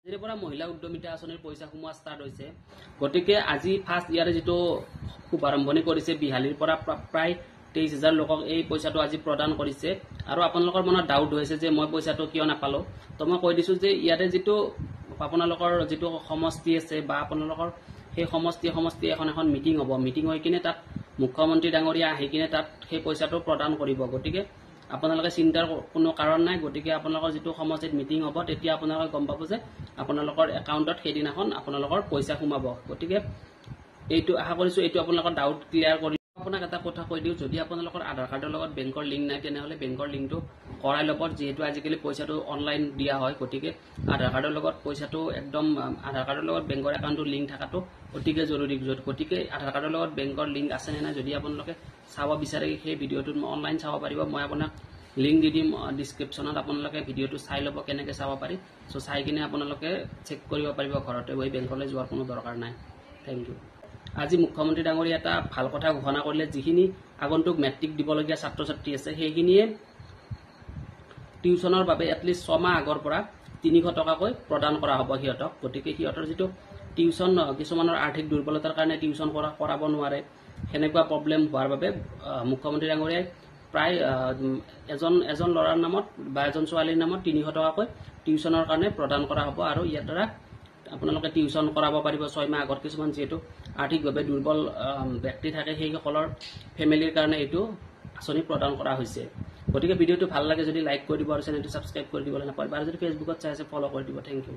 আজিৰ পৰা মহিলা উদ্যমিতা আঁচনিৰ পইচা সোমোৱা ষ্টাৰ্ট হৈছে। গতিকে আজি ফাৰ্ষ্ট ইয়াৰে যেটো শুভাৰম্ভণি কৰিছে বিহালীৰ পৰা প্ৰায় 23,000 লোকক এই পইচাটো আজি প্ৰদান কৰিছে। আৰু আপোনালোকৰ মনত ডাউট হৈছে যে মই পইচাটো কিয় নাপালো, তো মই কৈ দিছো যে ইয়াতে যেটো আপোনালোকৰ যেটো সমষ্টি আছে বা আপোনালোকৰ সেই সমষ্টি এখন মিটিং হ'ব। মিটিং হৈ কিনে তাত মুখ্যমন্ত্ৰী ডাঙৰীয়া আহি কিনে তাত সেই পইচাটো প্ৰদান কৰিব। গতিকে আপোনালোকে চিন্তাৰ কোনো কাৰণ নাই। গতিকে আপোনালোকৰ যেটো সমষ্টিত মিটিং হ'ব তেতিয়া আপোনালোকে গম পাব যে আপোনালোকৰ একাউণ্টত সেইদিনাখন আপোনালোকৰ পইচা সোমাব। গতিকে এইটো আশা কৰিছো এইটো আপোনালোকৰ ডাউট ক্লিয়াৰ কৰি আপোনাক এটা কথা কৈ দিও, যদি আপোনালোকৰ আধাৰ কাৰ্ডৰ লগত বেংকৰ লিংক নাই তেনেহলে বেংকৰ লিংকটো কৰাই ল'ব। যেহেতু আজিকালি পইচাটো অনলাইন দিয়া হয়, গতিকে আধাৰ কাৰ্ডৰ লগত পইচাটো একদম আধাৰ কাৰ্ডৰ লগত বেংকৰ একাউণ্টটো লিংক থকাটো অতিকে জৰুৰী। গতিকে আধাৰ কাৰ্ডৰ লগত বেংকৰ লিংক আছে নে নাই যদি আপোনালোকে চাব বিচাৰে সেই ভিডিঅ'টোত অনলাইন চাব পাৰিব। মই আপোনাক লিংক দি দিম ডিছক্ৰিপশ্যনত, আপোনালোকে ভিডিঅ'টো চাই ল'ব কেনেকৈ চাব পাৰি। চ' চাই কিনে আপোনালোকে চেক কৰিব পাৰিব ঘৰতে গৈ, বেংকলৈ যোৱাৰ কোনো দৰকাৰ নাই। Thank you. আজি মুখ্যমন্ত্ৰী ডাঙৰীয়া এটা ভাল কথা ঘোষণা কৰিলে, যিখিনি আগন্তুক মেট্ৰিক দিবলগীয়া ছাত্ৰ ছাত্ৰী আছে সেইখিনিয়ে টিউচনৰ বাবে এটলিষ্ট 6 মাহ আগৰ পৰা 300 টকাকৈ প্ৰদান কৰা হ'ব সিহঁতক। গতিকে সিহঁতৰ যেটো টিউচন কিছুমানৰ আৰ্থিক দুৰ্বলতাৰ কাৰণে টিউচন কৰাব নোৱাৰে, সেনেকুৱা প্ৰব্লেম হোৱাৰ বাবে মুখ্যমন্ত্ৰী ডাঙৰীয়াই প্ৰায় এজন ল'ৰাৰ নামত বা এজন ছোৱালীৰ নামত 300 টকাকৈ টিউচনৰ কাৰণে প্ৰদান কৰা হ'ব। আৰু ইয়াৰ দ্বাৰা আপোনালোকে টিউচন কৰাব পাৰিব 6 মাহ আগত। কিছুমান যিহেতু আৰ্থিকভাৱে দুৰ্বল ব্যক্তি থাকে সেইসকলৰ ফেমিলিৰ কাৰণে এইটো আঁচনি প্ৰদান কৰা হৈছে। গতিকে ভিডিঅ'টো ভাল লাগে যদি লাইক কৰি দিব আৰু চেনেলটো ছাবস্ক্ৰাইব কৰি দিবলৈ নাপাহৰিব। আৰু যদি ফেচবুকত চাই আছে ফলো কৰি দিব। Thank U.